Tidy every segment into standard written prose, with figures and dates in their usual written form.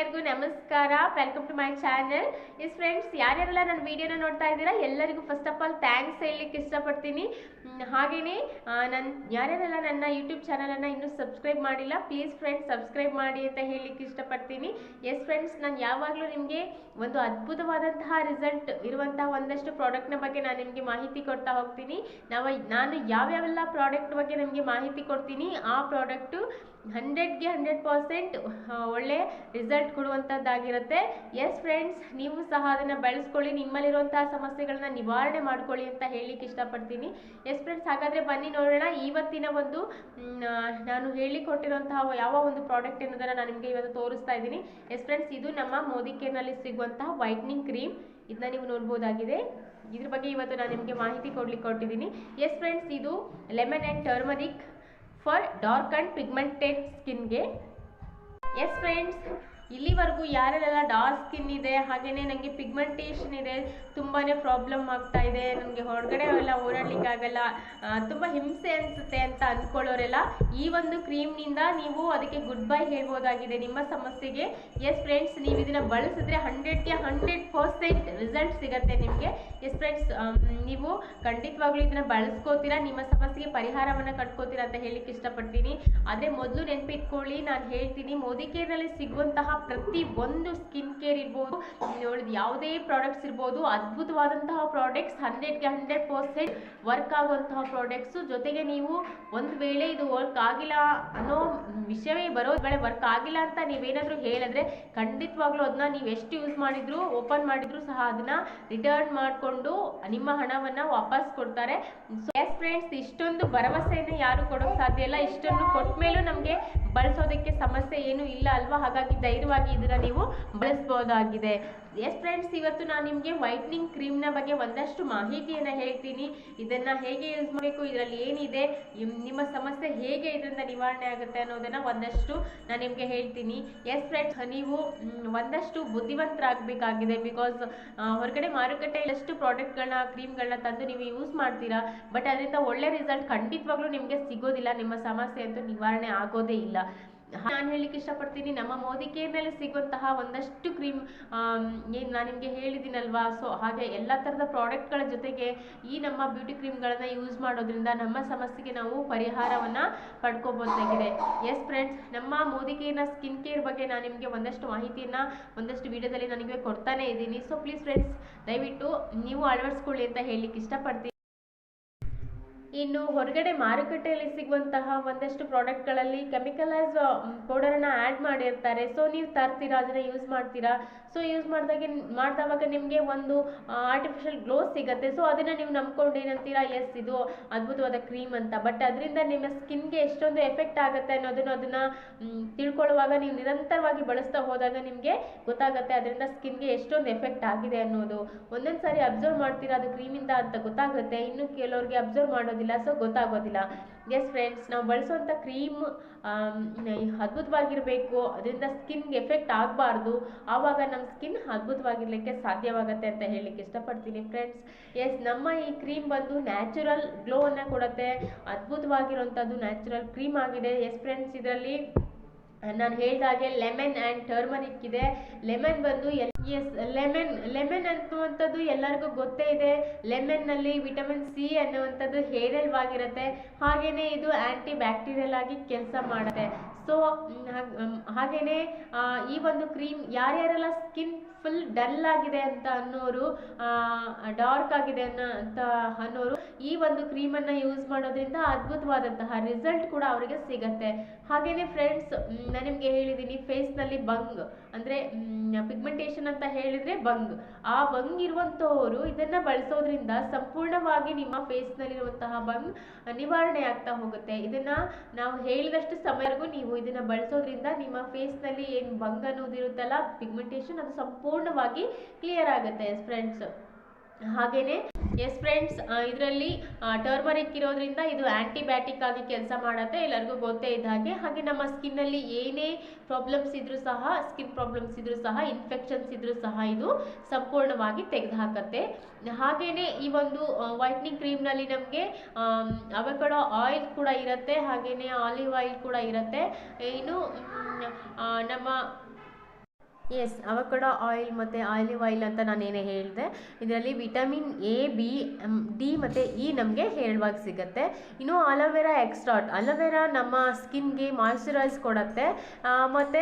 ಎಲ್ಲರಿಗೂ ನಮಸ್ಕಾರ. Welcome to my channel. Yes friends, ಯಾರ್ಯಾರೆಲ್ಲ ನನ್ನ ವಿಡಿಯೋನ ನೋಡ್ತಾ ಇದ್ದೀರಾ ಎಲ್ಲರಿಗೂ ಫಸ್ಟ್ ಆಫ್ ಆಲ್ ಥ್ಯಾಂಕ್ಸ್ ಹೇಳಲಿಕ್ಕೆ ಇಷ್ಟಪಡ್ತೀನಿ. ಹಾಗೆಯೇ ಯಾರ್ಯಾರೆಲ್ಲ ನನ್ನ ಯೂಟ್ಯೂಬ್ ಚಾನಲನ್ನು ಇನ್ನೂ ಸಬ್ಸ್ಕ್ರೈಬ್ ಮಾಡಿಲ್ಲ, ಪ್ಲೀಸ್ ಫ್ರೆಂಡ್ಸ್ ಸಬ್ಸ್ಕ್ರೈಬ್ ಮಾಡಿ ಅಂತ ಹೇಳಲಿಕ್ಕೆ ಇಷ್ಟಪಡ್ತೀನಿ. ಎಸ್ ಫ್ರೆಂಡ್ಸ್, ನಾನು ಯಾವಾಗಲೂ ನಿಮಗೆ ಒಂದು ಅದ್ಭುತವಾದಂತಹ ರಿಸಲ್ಟ್ ಇರುವಂತಹ ಒಂದಷ್ಟು ಪ್ರಾಡಕ್ಟ್ನ ಬಗ್ಗೆ ನಾನು ನಿಮಗೆ ಮಾಹಿತಿ ಕೊಡ್ತಾ ಹೋಗ್ತೀನಿ. ನಾನು ಯಾವ್ಯಾವೆಲ್ಲ ಪ್ರಾಡಕ್ಟ್ ಬಗ್ಗೆ ನಿಮಗೆ ಮಾಹಿತಿ ಕೊಡ್ತೀನಿ ಆ ಪ್ರಾಡಕ್ಟು 100ಗೆ 100% ಒಳ್ಳೆ ರಿಸಲ್ಟ್ ಕೊಡುವಂಥದ್ದಾಗಿರುತ್ತೆ. ಎಸ್ ಫ್ರೆಂಡ್ಸ್, ನೀವು ಸಹ ಅದನ್ನು ಬಳಸ್ಕೊಳ್ಳಿ, ನಿಮ್ಮಲ್ಲಿರುವಂತಹ ಸಮಸ್ಯೆಗಳನ್ನ ನಿವಾರಣೆ ಮಾಡ್ಕೊಳ್ಳಿ ಅಂತ ಹೇಳಲಿಕ್ಕೆ ಇಷ್ಟಪಡ್ತೀನಿ. ಎಸ್ ಫ್ರೆಂಡ್ಸ್, ಹಾಗಾದರೆ ಬನ್ನಿ ನೋಡೋಣ ಇವತ್ತಿನ ಒಂದು ನಾನು ಹೇಳಿಕೊಟ್ಟಿರುವಂತಹ ಯಾವ ಒಂದು ಪ್ರಾಡಕ್ಟ್ ಅನ್ನೋದನ್ನು ನಾನು ನಿಮಗೆ ಇವತ್ತು ತೋರಿಸ್ತಾ ಇದ್ದೀನಿ. ಎಸ್ ಫ್ರೆಂಡ್ಸ್, ಇದು ನಮ್ಮ ಮೋದಿ ಕೇರ್ನಲ್ಲಿ ಸಿಗುವಂತಹ ವೈಟ್ನಿಂಗ್ ಕ್ರೀಮ್. ಇದನ್ನ ನೀವು ನೋಡ್ಬೋದಾಗಿದೆ. ಇದ್ರ ಬಗ್ಗೆ ಇವತ್ತು ನಾನು ನಿಮಗೆ ಮಾಹಿತಿ ಕೊಟ್ಟಿದ್ದೀನಿ. ಎಸ್ ಫ್ರೆಂಡ್ಸ್, ಇದು lemon and turmeric for dark and pigmented ಸ್ಕಿನ್ಗೆ. ಎಸ್ ಫ್ರೆಂಡ್ಸ್, ಇಲ್ಲಿವರೆಗೂ ಯಾರೆಲ್ಲ ಡಾರ್ಕ್ ಸ್ಕಿನ್ ಇದೆ, ಹಾಗೆಯೇ ನನಗೆ ಪಿಗ್ಮೆಂಟೇಷನ್ ಇದೆ, ತುಂಬಾ ಪ್ರಾಬ್ಲಮ್ ಆಗ್ತಾ ಇದೆ, ನನಗೆ ಹೊರಗಡೆ ಎಲ್ಲ ಓಡಾಡಲಿಕ್ಕಾಗಲ್ಲ, ತುಂಬ ಹಿಂಸೆ ಅನಿಸುತ್ತೆ ಅಂತ ಅಂದ್ಕೊಳ್ಳೋರೆಲ್ಲ ಈ ಒಂದು ಕ್ರೀಮ್ನಿಂದ ನೀವು ಅದಕ್ಕೆ ಗುಡ್ ಬೈ ಹೇಳ್ಬೋದಾಗಿದೆ ನಿಮ್ಮ ಸಮಸ್ಯೆಗೆ. ಎಸ್ ಫ್ರೆಂಡ್ಸ್, ನೀವು ಇದನ್ನು ಬಳಸಿದ್ರೆ 100ಗೆ 100% ರಿಸಲ್ಟ್ ಸಿಗುತ್ತೆ ನಿಮಗೆ. ಎಸ್ ಫ್ರೆಂಡ್ಸ್, ನೀವು ಖಂಡಿತವಾಗ್ಲೂ ಇದನ್ನು ಬಳಸ್ಕೋತೀರಾ, ನಿಮ್ಮ ಸಮಸ್ಯೆಗೆ ಪರಿಹಾರವನ್ನು ಕಟ್ಕೋತೀರಾ ಅಂತ ಹೇಳಲಿಕ್ಕೆ ಇಷ್ಟಪಡ್ತೀನಿ. ಆದರೆ ಮೊದಲು ನೆನಪಿಟ್ಕೊಳ್ಳಿ, ನಾನು ಹೇಳ್ತೀನಿ, ಮೋದಿ ಕೇರ್ನಲ್ಲಿ ಸಿಗುವಂತಹ ಪ್ರತಿ ಒಂದು ಸ್ಕಿನ್ ಕೇರ್ ಇರ್ಬೋದು, ಯಾವುದೇ ಪ್ರಾಡಕ್ಟ್ಸ್ ಇರ್ಬೋದು, ಅದ್ಭುತವಾದಂತಹ ಪ್ರಾಡಕ್ಟ್ಸ್, 100ಗೆ 100% ವರ್ಕ್ ಆಗುವಂತಹ ಪ್ರಾಡಕ್ಟ್ಸು. ಜೊತೆಗೆ ನೀವು ಒಂದು ವೇಳೆ ಇದು ವರ್ಕ್ ಆಗಿಲ್ಲ ಅನ್ನೋ ವಿಷಯವೇ ಬರೋದು, ವರ್ಕ್ ಆಗಿಲ್ಲ ಅಂತ ನೀವೇನಾದರೂ ಹೇಳಿದ್ರೆ ಖಂಡಿತವಾಗ್ಲೂ ಅದನ್ನ ನೀವು ಎಷ್ಟು ಯೂಸ್ ಮಾಡಿದ್ರು, ಓಪನ್ ಮಾಡಿದ್ರು ಸಹ ಅದನ್ನ ರಿಟರ್ನ್ ಮಾಡಿಕೊಂಡು ನಿಮ್ಮ ಹಣವನ್ನು ವಾಪಸ್ ಕೊಡ್ತಾರೆ. ಸೊ ಎಸ್ ಫ್ರೆಂಡ್ಸ್, ಇಷ್ಟೊಂದು ಭರವಸೆಯನ್ನು ಯಾರು ಕೊಡೋಕೆ ಸಾಧ್ಯ ಇಲ್ಲ. ಇಷ್ಟೊಂದು ಕೊಟ್ಟ ಮೇಲೂ ನಮಗೆ ಬಳಸೋದಕ್ಕೆ ಸಮಸ್ಯೆ ಏನೂ ಇಲ್ಲ ಅಲ್ವಾ? ಹಾಗಾಗಿ ಧೈರ್ಯವಾಗಿ ಇದನ್ನು ನೀವು ಬಳಸ್ಬೋದಾಗಿದೆ. ಎಸ್ ಫ್ರೆಂಡ್ಸ್, ಇವತ್ತು ನಾನು ನಿಮಗೆ ವೈಟ್ನಿಂಗ್ ಕ್ರೀಮ್ನ ಬಗ್ಗೆ ಒಂದಷ್ಟು ಮಾಹಿತಿಯನ್ನು ಹೇಳ್ತೀನಿ. ಇದನ್ನು ಹೇಗೆ ಯೂಸ್ ಮಾಡಬೇಕು, ಇದರಲ್ಲಿ ಏನಿದೆ, ನಿಮ್ಮ ಸಮಸ್ಯೆ ಹೇಗೆ ಇದರಿಂದ ನಿವಾರಣೆ ಆಗುತ್ತೆ ಅನ್ನೋದನ್ನು ಒಂದಷ್ಟು ನಾನು ನಿಮಗೆ ಹೇಳ್ತೀನಿ. ಎಸ್ ಫ್ರೆಂಡ್ಸ್, ನೀವು ಒಂದಷ್ಟು ಬುದ್ಧಿವಂತರಾಗಬೇಕಾಗಿದೆ. ಬಿಕಾಸ್ ಹೊರಗಡೆ ಮಾರುಕಟ್ಟೆಯಲ್ಲಿ ಎಷ್ಟು ಪ್ರಾಡಕ್ಟ್ಗಳನ್ನ, ಕ್ರೀಮ್ಗಳನ್ನ ತಂದು ನೀವು ಯೂಸ್ ಮಾಡ್ತೀರಾ, ಬಟ್ ಅದರಿಂದ ಒಳ್ಳೆ ರಿಸಲ್ಟ್ ಖಂಡಿತವಾಗ್ಲೂ ನಿಮಗೆ ಸಿಗೋದಿಲ್ಲ, ನಿಮ್ಮ ಸಮಸ್ಯೆ ಅಂತೂ ನಿವಾರಣೆ ಆಗೋದೇ ಇಲ್ಲ. ನಾನು ಹೇಳಲಿಕ್ಕೆ ಇಷ್ಟಪಡ್ತೀನಿ, ನಮ್ಮ ಮೋದಿ ಕೇರ್ನಲ್ಲಿ ಸಿಗುವಂತಹ ಒಂದಷ್ಟು ಕ್ರೀಮ್ ಏನು ನಾನು ನಿಮಗೆ ಹೇಳಿದ್ದೀನಲ್ವಾ, ಸೊ ಹಾಗೆ ಎಲ್ಲ ಥರದ ಪ್ರಾಡಕ್ಟ್ಗಳ ಜೊತೆಗೆ ಈ ನಮ್ಮ ಬ್ಯೂಟಿ ಕ್ರೀಮ್ಗಳನ್ನು ಯೂಸ್ ಮಾಡೋದ್ರಿಂದ ನಮ್ಮ ಸಮಸ್ಯೆಗೆ ನಾವು ಪರಿಹಾರವನ್ನು ಪಡ್ಕೋಬೋದಾಗಿದೆ. ಎಸ್ ಫ್ರೆಂಡ್ಸ್, ನಮ್ಮ ಮೋದಿ ಕೇರ್ನ ಸ್ಕಿನ್ ಕೇರ್ ಬಗ್ಗೆ ನಾನು ನಿಮಗೆ ಒಂದಷ್ಟು ಮಾಹಿತಿಯನ್ನು ಒಂದಷ್ಟು ವಿಡಿಯೋದಲ್ಲಿ ನನಗೆ ಕೊಡ್ತಾನೆ ಇದ್ದೀನಿ. ಸೊ ಪ್ಲೀಸ್ ಫ್ರೆಂಡ್ಸ್, ದಯವಿಟ್ಟು ನೀವು ಅಳವಡಿಸ್ಕೊಳ್ಳಿ ಅಂತ ಹೇಳಲಿಕ್ಕೆ ಇಷ್ಟಪಡ್ತೀನಿ. ಇನ್ನು ಹೊರಗಡೆ ಮಾರುಕಟ್ಟೆಯಲ್ಲಿ ಸಿಗುವಂತಹ ಒಂದಷ್ಟು ಪ್ರಾಡಕ್ಟ್ಗಳಲ್ಲಿ ಕೆಮಿಕಲೈಸ್ ಪೌಡರನ್ನು ಆ್ಯಡ್ ಮಾಡಿರ್ತಾರೆ. ಸೊ ನೀವು ತರ್ತೀರಾ, ಅದನ್ನು ಯೂಸ್ ಮಾಡ್ತೀರಾ. ಸೊ ಯೂಸ್ ಮಾಡಿದವಾಗ ನಿಮಗೆ ಒಂದು ಆರ್ಟಿಫಿಷಿಯಲ್ ಗ್ಲೋ ಸಿಗುತ್ತೆ. ಸೊ ಅದನ್ನು ನೀವು ನಂಬ್ಕೊಂಡು ಏನಂತೀರಾ, ಎಸ್ ಇದು ಅದ್ಭುತವಾದ ಕ್ರೀಮ್ ಅಂತ. ಬಟ್ ಅದರಿಂದ ನಿಮ್ಮ ಸ್ಕಿನ್ಗೆ ಎಷ್ಟೊಂದು ಎಫೆಕ್ಟ್ ಆಗುತ್ತೆ ಅದನ್ನು ತಿಳ್ಕೊಳ್ಳುವಾಗ, ನೀವು ನಿರಂತರವಾಗಿ ಬಳಸ್ತಾ ಹೋದಾಗ ನಿಮಗೆ ಗೊತ್ತಾಗುತ್ತೆ ಅದರಿಂದ ಸ್ಕಿನ್ಗೆ ಎಷ್ಟೊಂದು ಎಫೆಕ್ಟ್ ಆಗಿದೆ ಅನ್ನೋದು. ಒಂದೊಂದು ಸಾರಿ ಅಬ್ಸರ್ವ್ ಮಾಡ್ತೀರಾ ಅದು ಕ್ರೀಮಿಂದ ಅಂತ ಗೊತ್ತಾಗುತ್ತೆ, ಇನ್ನು ಕೆಲವ್ರಿಗೆ ಅಬ್ಸರ್ವ್ ಮಾಡೋದಿಲ್ಲ, ಸೊ ಗೊತ್ತಾಗೋದಿಲ್ಲ. ಎಸ್ ಫ್ರೆಂಡ್ಸ್, ನಾವು ಬಳಸುವಂಥ ಕ್ರೀಮ್ ಅದ್ಭುತವಾಗಿರಬೇಕು, ಅದರಿಂದ ಸ್ಕಿನ್ಗೆ ಎಫೆಕ್ಟ್ ಆಗಬಾರ್ದು, ಆವಾಗ ನಮ್ಮ ಸ್ಕಿನ್ ಅದ್ಭುತವಾಗಿರಲಿಕ್ಕೆ ಸಾಧ್ಯವಾಗುತ್ತೆ ಅಂತ ಹೇಳಲಿಕ್ಕೆ ಇಷ್ಟಪಡ್ತೀನಿ ಫ್ರೆಂಡ್ಸ್. ಎಸ್, ನಮ್ಮ ಈ ಕ್ರೀಮ್ ಬಂದು ನ್ಯಾಚುರಲ್ ಗ್ಲೋವನ್ನು ಕೊಡುತ್ತೆ, ಅದ್ಭುತವಾಗಿರುವಂಥದ್ದು ನ್ಯಾಚುರಲ್ ಕ್ರೀಮ್ ಆಗಿದೆ. ಎಸ್ ಫ್ರೆಂಡ್ಸ್, ಇದರಲ್ಲಿ ನಾನು ಹೇಳಿದಾಗೆ ಲೆಮನ್ ಆ್ಯಂಡ್ ಟರ್ಮರಿಕ್ ಇದೆ. ಲೆಮನ್ ಬಂದು ಲೆಮನ್ ಅನ್ನುವಂಥದ್ದು ಎಲ್ಲರಿಗೂ ಗೊತ್ತೇ ಇದೆ. ಲೆಮನ್ನಲ್ಲಿ ವಿಟಮಿನ್ ಸಿ ಅನ್ನುವಂಥದ್ದು ಹೇರಳವಾಗಿರುತ್ತೆ, ಹಾಗೆಯೇ ಇದು ಆ್ಯಂಟಿ ಬ್ಯಾಕ್ಟೀರಿಯಲ್ ಆಗಿ ಕೆಲಸ ಮಾಡುತ್ತೆ. ಸೊ ಹಾಗೆಯೇ ಈ ಒಂದು ಕ್ರೀಮ್ ಯಾರ್ಯಾರೆಲ್ಲ ಸ್ಕಿನ್ ಫುಲ್ ಡಲ್ ಆಗಿದೆ ಅಂತ ಅನ್ನೋರು, ಡಾರ್ಕ್ ಆಗಿದೆ ಅನ್ನೋರು ಈ ಒಂದು ಕ್ರೀಮನ್ನು ಯೂಸ್ ಮಾಡೋದ್ರಿಂದ ಅದ್ಭುತವಾದಂತಹ ರಿಸಲ್ಟ್ ಕೂಡ ಅವರಿಗೆ ಸಿಗತ್ತೆ. ಹಾಗೆಯೇ ಫ್ರೆಂಡ್ಸ್, ನಾನು ನಿಮಗೆ ಹೇಳಿದ್ದೀನಿ, ಫೇಸ್ನಲ್ಲಿ ಬಂಗ್ ಅಂದರೆ ಪಿಗ್ಮೆಂಟೇಷನ್ ಅಂತ ಹೇಳಿದರೆ ಆ ಬಂಗ್ ಇರುವಂಥವರು ಇದನ್ನು ಬಳಸೋದ್ರಿಂದ ಸಂಪೂರ್ಣವಾಗಿ ನಿಮ್ಮ ಫೇಸ್ನಲ್ಲಿರುವಂತಹ ಬಂಗ್ ನಿವಾರಣೆ ಆಗ್ತಾ ಹೋಗುತ್ತೆ. ಇದನ್ನು ನಾವು ಹೇಳಿದಷ್ಟು ಸಮಯವರೆಗೂ ನೀವು ಇದನ್ನು ಬಳಸೋದ್ರಿಂದ ನಿಮ್ಮ ಫೇಸ್ನಲ್ಲಿ ಏನು ಬಂಗ್ ಅನ್ನೋದಿರುತ್ತಲ್ಲ, ಪಿಗ್ಮೆಂಟೇಷನ್, ಅದು ಸಂಪೂರ್ಣವಾಗಿ ಕ್ಲಿಯರ್ ಆಗುತ್ತೆ. ಎಸ್ ಫ್ರೆಂಡ್ಸ್, ಹಾಗೆಯೇ ಎಸ್ ಫ್ರೆಂಡ್ಸ್, ಇದರಲ್ಲಿ ಟರ್ಮರಿಕ್ ಇರೋದ್ರಿಂದ ಇದು ಆ್ಯಂಟಿಬಯಾಟಿಕ್ ಆಗಿ ಕೆಲಸ ಮಾಡುತ್ತೆ, ಎಲ್ಲರಿಗೂ ಗೊತ್ತೇ ಇದ್ದ ಹಾಗೆ. ಹಾಗೆ ನಮ್ಮ ಸ್ಕಿನ್ನಲ್ಲಿ ಏನೇ ಪ್ರಾಬ್ಲಮ್ಸ್ ಇದ್ರೂ ಸಹ, ಸ್ಕಿನ್ ಪ್ರಾಬ್ಲಮ್ಸ್ ಇದ್ರೂ ಸಹ, ಇನ್ಫೆಕ್ಷನ್ಸ್ ಇದ್ರೂ ಸಹ ಇದು ಸಂಪೂರ್ಣವಾಗಿ ತೆಗೆದುಹಾಕತ್ತೆ. ಹಾಗೆಯೇ ಈ ಒಂದು ವೈಟ್ನಿಂಗ್ ಕ್ರೀಮ್ನಲ್ಲಿ ನಮಗೆ ಅವಕಾಡೋ ಆಯಿಲ್ ಕೂಡ ಇರುತ್ತೆ, ಹಾಗೆಯೇ ಆಲಿವ್ ಆಯಿಲ್ ಕೂಡ ಇರುತ್ತೆ. ಇನ್ನು ನಮ್ಮ ಎಸ್, ಅವಕಡೋ ಆಯಿಲ್ ಮತ್ತು ಆಲಿವ್ ಆಯಿಲ್ ಅಂತ ನಾನೇನೇ ಹೇಳಿದೆ. ಇದರಲ್ಲಿ ವಿಟಮಿನ್ ಎ, ಬಿ, ಡಿ ಮತ್ತು ಇ ನಮಗೆ ಹೇರಳವಾಗಿ ಸಿಗುತ್ತೆ. ಇನ್ನು ಅಲೋವೆರಾ ಎಕ್ಸ್ಟ್ರಾಕ್ಟ್, ಅಲೋವೆರಾ ನಮ್ಮ ಸ್ಕಿನ್ಗೆ ಮಾಯ್ಶ್ಚರೈಸ್ ಕೊಡುತ್ತೆ ಮತ್ತು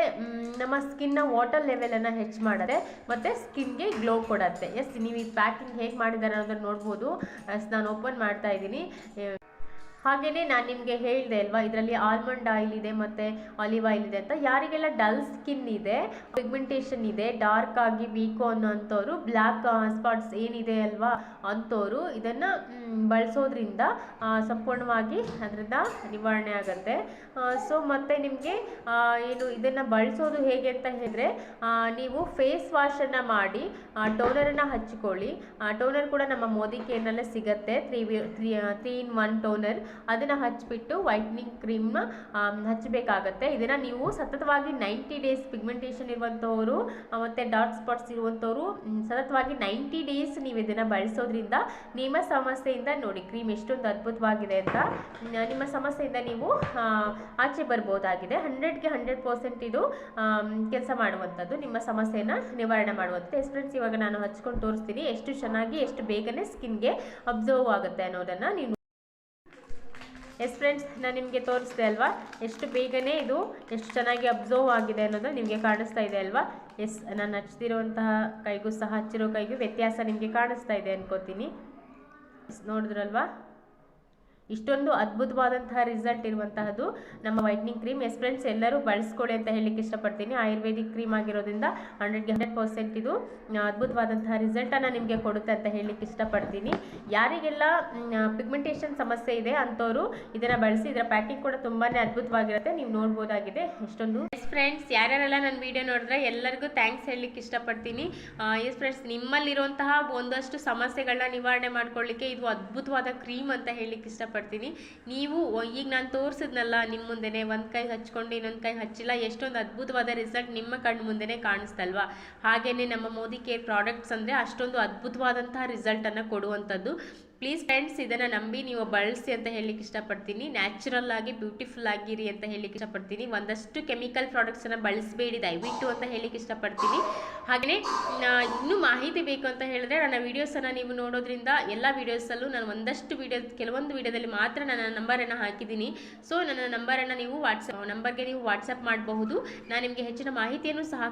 ನಮ್ಮ ಸ್ಕಿನ್ನ ವಾಟರ್ ಲೆವೆಲನ್ನು ಹೆಚ್ಚು ಮಾಡುತ್ತೆ ಮತ್ತು ಸ್ಕಿನ್ಗೆ ಗ್ಲೋ ಕೊಡುತ್ತೆ. ಎಸ್, ನೀವು ಈ ಪ್ಯಾಕಿಂಗ್ ಹೇಗೆ ಮಾಡಿದ್ದಾರೆ ಅನ್ನೋದನ್ನು ನೋಡ್ಬೋದು. ಎಸ್, ನಾನು ಓಪನ್ ಮಾಡ್ತಾ ಇದ್ದೀನಿ. ಹಾಗೆಯೇ ನಾನು ನಿಮಗೆ ಹೇಳಿದೆ ಅಲ್ವಾ, ಇದರಲ್ಲಿ ಆಲ್ಮಂಡ್ ಆಯಿಲ್ ಇದೆ ಮತ್ತು ಆಲಿವ್ ಆಯಿಲ್ ಇದೆ ಅಂತ. ಯಾರಿಗೆಲ್ಲ ಡಲ್ ಸ್ಕಿನ್ ಇದೆ, ಪಿಗ್ಮೆಂಟೇಷನ್ ಇದೆ, ಡಾರ್ಕ್ ಆಗಿ ವೀಕು ಅನ್ನೋಂಥವ್ರು, ಬ್ಲ್ಯಾಕ್ ಸ್ಪಾಟ್ಸ್ ಏನಿದೆ ಅಲ್ವಾ ಅಂಥವ್ರು ಇದನ್ನು ಬಳಸೋದ್ರಿಂದ ಸಂಪೂರ್ಣವಾಗಿ ಅದರಿಂದ ನಿವಾರಣೆ ಆಗುತ್ತೆ. ಸೊ ಮತ್ತು ನಿಮಗೆ ಏನು ಇದನ್ನು ಬಳಸೋದು ಹೇಗೆ ಅಂತ ಹೇಳಿದ್ರೆ, ನೀವು ಫೇಸ್ ವಾಶನ್ನು ಮಾಡಿ ಟೋನರನ್ನು ಹಚ್ಚಿಕೊಳ್ಳಿ. ಟೋನರ್ ಕೂಡ ನಮ್ಮ ಮೋದಿ ಕೇರ್ನಲ್ಲೇ ಸಿಗುತ್ತೆ, 3-in-1 ಟೋನರ್. ಅದನ್ನು ಹಚ್ಚಿಬಿಟ್ಟು ವೈಟ್ನಿಂಗ್ ಕ್ರೀಮ್ನ ಹಚ್ಚಬೇಕಾಗತ್ತೆ. ಇದನ್ನು ನೀವು ಸತತವಾಗಿ 90 ಡೇಸ್, ಪಿಗ್ಮೆಂಟೇಷನ್ ಇರುವಂಥವರು ಮತ್ತು ಡಾರ್ಕ್ ಸ್ಪಾಟ್ಸ್ ಇರುವಂಥವರು ಸತತವಾಗಿ 90 ಡೇಸ್ ನೀವು ಇದನ್ನು ಬಳಸೋದ್ರಿಂದ ನಿಮ್ಮ ಸಮಸ್ಯೆಯಿಂದ, ನೋಡಿ ಕ್ರೀಮ್ ಎಷ್ಟೊಂದು ಅದ್ಭುತವಾಗಿದೆ ಅಂತ, ನಿಮ್ಮ ಸಮಸ್ಯೆಯಿಂದ ನೀವು ಆಚೆ ಬರ್ಬೋದಾಗಿದೆ. 100ಕ್ಕೆ 100% ಇದು ಕೆಲಸ ಮಾಡುವಂಥದ್ದು, ನಿಮ್ಮ ಸಮಸ್ಯೆಯನ್ನು ನಿವಾರಣೆ ಮಾಡುವಂಥದ್ದು. ಎಸ್ ಫ್ರೆಂಡ್ಸ್, ಇವಾಗ ನಾನು ಹಚ್ಕೊಂಡು ತೋರಿಸ್ತೀನಿ ಎಷ್ಟು ಚೆನ್ನಾಗಿ, ಎಷ್ಟು ಬೇಗನೆ ಸ್ಕಿನ್ಗೆ ಅಬ್ಸರ್ವ್ ಆಗುತ್ತೆ ಅನ್ನೋದನ್ನು ನೀವು. ಎಸ್ ಫ್ರೆಂಡ್ಸ್, ನಾನು ನಿಮಗೆ ತೋರಿಸ್ದೆ ಅಲ್ವಾ ಎಷ್ಟು ಬೇಗನೆ ಇದು ಎಷ್ಟು ಚೆನ್ನಾಗಿ ಅಬ್ಸರ್ವ್ ಆಗಿದೆ ಅನ್ನೋದು ನಿಮಗೆ ಕಾಣಿಸ್ತಾ ಇದೆ ಅಲ್ವಾ. ಎಸ್, ನಾನು ಹಚ್ತಿರುವಂತಹ ಕೈಗೂ ಸಹ ಹಚ್ಚಿರೋ ಕೈಗೂ ವ್ಯತ್ಯಾಸ ನಿಮಗೆ ಕಾಣಿಸ್ತಾ ಇದೆ ಅನ್ಕೋತೀನಿ. ನೋಡಿದ್ರಲ್ವಾ, ಇಷ್ಟೊಂದು ಅದ್ಭುತವಾದಂತಹ ರಿಸಲ್ಟ್ ಇರುವಂತಹದ್ದು ನಮ್ಮ ವೈಟ್ನಿಂಗ್ ಕ್ರೀಮ್. ಎಸ್ ಫ್ರೆಂಡ್ಸ್, ಎಲ್ಲರೂ ಬಳಸ್ಕೊಡಿ ಅಂತ ಹೇಳಲಿಕ್ಕೆ ಇಷ್ಟಪಡ್ತೀನಿ. ಆಯುರ್ವೇದಿಕ್ ಕ್ರೀಮ್ ಆಗಿರೋದ್ರಿಂದ 100ಕ್ಕೆ 100% ಇದು ಅದ್ಭುತವಾದಂತಹ ರಿಸಲ್ಟನ್ನು ನಿಮಗೆ ಕೊಡುತ್ತೆ ಅಂತ ಹೇಳಲಿಕ್ಕೆ ಇಷ್ಟಪಡ್ತೀನಿ. ಯಾರಿಗೆಲ್ಲ ಪಿಗ್ಮೆಂಟೇಷನ್ ಸಮಸ್ಯೆ ಇದೆ ಅಂಥವ್ರು ಇದನ್ನು ಬಳಸಿ. ಇದರ ಪ್ಯಾಕಿಂಗ್ ಕೂಡ ತುಂಬಾ ಅದ್ಭುತವಾಗಿರುತ್ತೆ, ನೀವು ನೋಡ್ಬೋದಾಗಿದೆ ಎಷ್ಟೊಂದು. ಎಸ್ ಫ್ರೆಂಡ್ಸ್, ಯಾರ್ಯಾರೆಲ್ಲ ನನ್ನ ವಿಡಿಯೋ ನೋಡಿದ್ರೆ ಎಲ್ಲರಿಗೂ ಥ್ಯಾಂಕ್ಸ್ ಹೇಳಲಿಕ್ಕೆ ಇಷ್ಟಪಡ್ತೀನಿ. ಎಸ್ ಫ್ರೆಂಡ್ಸ್, ನಿಮ್ಮಲ್ಲಿರುವಂತಹ ಒಂದಷ್ಟು ಸಮಸ್ಯೆಗಳನ್ನ ನಿವಾರಣೆ ಮಾಡ್ಕೊಳ್ಳಿಕ್ಕೆ ಇದು ಅದ್ಭುತವಾದ ಕ್ರೀಮ್ ಅಂತ ಹೇಳಲಿಕ್ಕೆ ಇಷ್ಟಪಡ್ತೀನಿ. ನೀವು ಈಗ ನಾನು ತೋರಿಸಿದ್ನಲ್ಲ ನಿಮ್ಮ ಮುಂದೆನೆ, ಒಂದು ಕೈ ಹಚ್ಕೊಂಡು ಇನ್ನೊಂದು ಕೈ ಹಚ್ಚಿಲ್ಲ, ಎಷ್ಟೊಂದು ಅದ್ಭುತವಾದ ರಿಸಲ್ಟ್ ನಿಮ್ಮ ಕಣ್ಣು ಮುಂದೆನೆ ಕಾಣಿಸ್ತಲ್ವಾ. ಹಾಗೇನೆ ನಮ್ಮ ಮೋದಿ ಕೇರ್ ಪ್ರಾಡಕ್ಟ್ಸ್ ಅಂದರೆ ಅಷ್ಟೊಂದು ಅದ್ಭುತವಾದಂತಹ ರಿಸಲ್ಟನ್ನು ಕೊಡುವಂಥದ್ದು. ಪ್ಲೀಸ್ ಫ್ರೆಂಡ್ಸ್, ಇದನ್ನು ನಂಬಿ ನೀವು ಬಳಸಿ ಅಂತ ಹೇಳಲಿಕ್ಕೆ ಇಷ್ಟಪಡ್ತೀನಿ. ನ್ಯಾಚುರಲ್ ಆಗಿ ಬ್ಯೂಟಿಫುಲ್ ಆಗಿರಿ ಅಂತ ಹೇಳಲಿಕ್ಕೆ ಇಷ್ಟಪಡ್ತೀನಿ. ಒಂದಷ್ಟು ಕೆಮಿಕಲ್ ಪ್ರಾಡಕ್ಟ್ಸನ್ನು ಬಳಸಬೇಡಿ ದಯವಿಟ್ಟು ಅಂತ ಹೇಳಲಿಕ್ಕೆ ಇಷ್ಟಪಡ್ತೀನಿ. ಹಾಗೆಯೇ ಇನ್ನೂ ಮಾಹಿತಿ ಬೇಕು ಅಂತ ಹೇಳಿದ್ರೆ ನನ್ನ ವೀಡಿಯೋಸನ್ನು ನೀವು ನೋಡೋದ್ರಿಂದ ಎಲ್ಲ ವೀಡಿಯೋಸಲ್ಲೂ ನಾನು ಒಂದಷ್ಟು ಕೆಲವೊಂದು ವೀಡಿಯೋದಲ್ಲಿ ಮಾತ್ರ ನನ್ನ ನಂಬರನ್ನು ಹಾಕಿದ್ದೀನಿ. ಸೊ ನನ್ನ ನಂಬರನ್ನು ನೀವು ನಂಬರ್ಗೆ ನೀವು ವಾಟ್ಸಪ್ ಮಾಡಬಹುದು. ನಾನು ನಿಮಗೆ ಹೆಚ್ಚಿನ ಮಾಹಿತಿಯನ್ನು ಸಹ